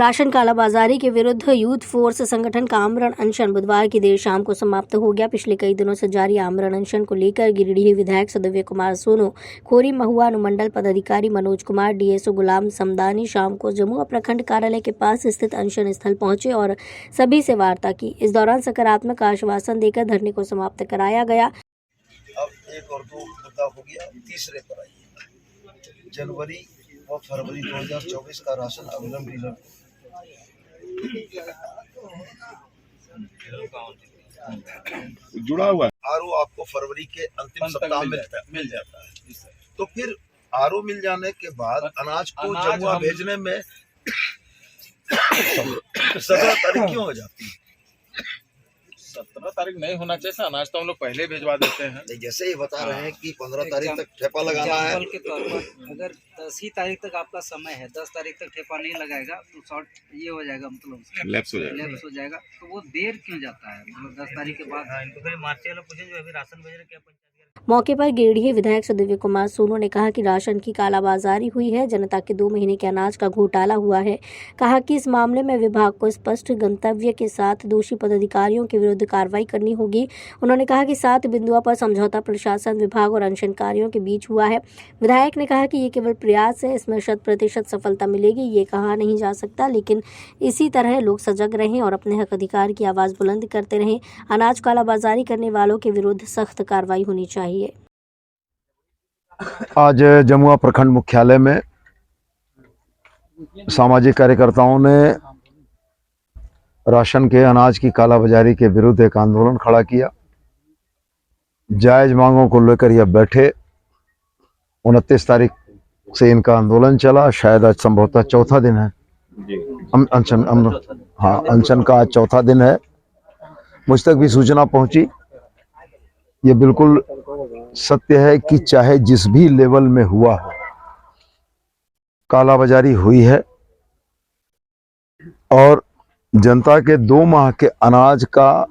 Ration कालाबाजारी के विरुद्ध यूथ फोर्स संगठन का आमरण अनशन बुधवार की देर शाम को समाप्त हो गया। पिछले कई दिनों से जारी आमरण अनशन को लेकर गिरिडीह विधायक सदव्य कुमार सोनू, खोरी महुआ अनुमंडल पदाधिकारी मनोज कुमार, डीएसओ गुलाम समदानी शाम को जमुआ प्रखंड कार्यालय के पास स्थित अनशन स्थल पहुंचे और सभी से वार्ता की। इस दौरान सकारात्मक आश्वासन देकर धरने को समाप्त कराया गया। अब एक और दो मुद्दा हो गया, तीसरे पर आइए। जनवरी और फरवरी 2024 का राशन अविलंब डीलर जुड़ा हुआ है। आरओ आपको फरवरी के अंतिम सप्ताह मिल जाता है। तो फिर आरओ मिल जाने के बाद अनाज को जमुआ भेजने में 17 तारीख क्यों हो जाती है? 17 तारीख नहीं होना चाहिए। अनाज तो हम लोग पहले भिजवा देते हैं। जैसे ही बता रहे हैं कि 15 तारीख तक ठेपा लगाना है। के तौर पर अगर 10 ही तारीख तक आपका समय है, 10 तारीख तक ठेपा नहीं लगाएगा तो शॉर्ट ये हो जाएगा, मतलब लैप्स हो जाएगा। तो वो देर क्यों जाता है? मतलब 10 तारीख के बाद इनको फिर मार्च वाला पूछे जो अभी राशन भेज रहे क्या पंचायत। मौके पर गिरिडीह विधायक सदव्य कुमार सोनू ने कहा कि राशन की कालाबाजारी हुई है, जनता के 2 महीने के अनाज का घोटाला हुआ है। कहा कि इस मामले में विभाग को स्पष्ट गंतव्य के साथ दोषी पदाधिकारियों के विरुद्ध कार्रवाई करनी होगी। उन्होंने कहा कि 7 बिंदुओं पर समझौता प्रशासन विभाग और अनशनकारियों के बीच हुआ है। विधायक ने कहा कि ये केवल प्रयास है, इसमें 100% सफलता मिलेगी ये कहा नहीं जा सकता, लेकिन इसी तरह लोग सजग रहें और अपने हक अधिकार की आवाज़ बुलंद करते रहें। अनाज कालाबाजारी करने वालों के विरुद्ध सख्त कार्रवाई होनी चाहिए। आज जमुआ प्रखंड मुख्यालय में सामाजिक कार्यकर्ताओं ने राशन के अनाज की कालाबाजारी के विरुद्ध एक आंदोलन खड़ा किया। जायज मांगों को लेकर यह बैठे। 29 तारीख से इनका आंदोलन चला। शायद आज संभवतः चौथा दिन है अनशन का आज चौथा दिन है। मुझ तक भी सूचना पहुंची। ये बिल्कुल सत्य है कि चाहे जिस भी लेवल में हुआ हो, कालाबाजारी हुई है और जनता के 2 माह के अनाज का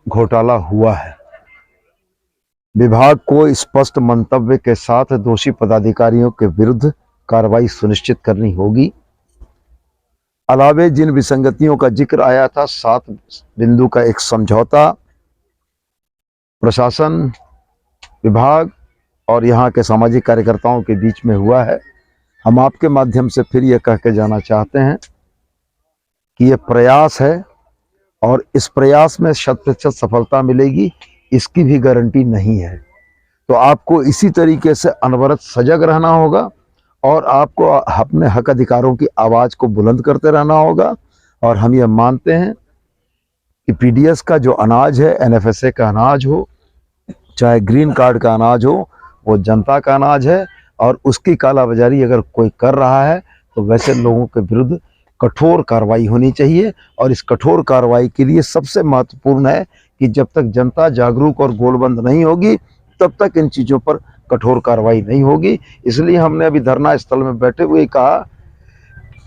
घोटाला हुआ है। विभाग को स्पष्ट मंतव्य के साथ दोषी पदाधिकारियों के विरुद्ध कार्रवाई सुनिश्चित करनी होगी। अलावे जिन विसंगतियों का जिक्र आया था, 7 बिंदु का एक समझौता प्रशासन विभाग और यहाँ के सामाजिक कार्यकर्ताओं के बीच में हुआ है। हम आपके माध्यम से फिर ये कह के जाना चाहते हैं कि ये प्रयास है और इस प्रयास में 100% सफलता मिलेगी, इसकी भी गारंटी नहीं है। तो आपको इसी तरीके से अनवरत सजग रहना होगा और आपको अपने हक अधिकारों की आवाज़ को बुलंद करते रहना होगा। और हम ये मानते हैं कि पीडीएस का जो अनाज है, एनएफएसए का अनाज हो, चाहे ग्रीन कार्ड का अनाज हो, वो जनता का अनाज है और उसकी कालाबाजारी अगर कोई कर रहा है तो वैसे लोगों के विरुद्ध कठोर कार्रवाई होनी चाहिए। और इस कठोर कार्रवाई के लिए सबसे महत्वपूर्ण है कि जब तक जनता जागरूक और गोलबंद नहीं होगी तब तक इन चीज़ों पर कठोर कार्रवाई नहीं होगी। इसलिए हमने अभी धरना स्थल में बैठे हुए कहा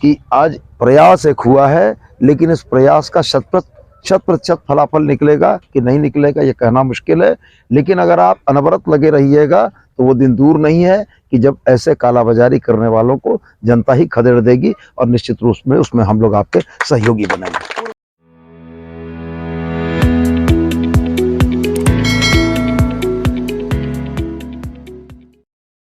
कि आज प्रयास एक हुआ है, लेकिन इस प्रयास का 100% फलाफल निकलेगा कि नहीं निकलेगा ये कहना मुश्किल है। लेकिन अगर आप अनवरत लगे रहिएगा तो वो दिन दूर नहीं है कि जब ऐसे कालाबाजारी करने वालों को जनता ही खदेड़ देगी और निश्चित रूप में उसमें हम लोग आपके सहयोगी बनेंगे।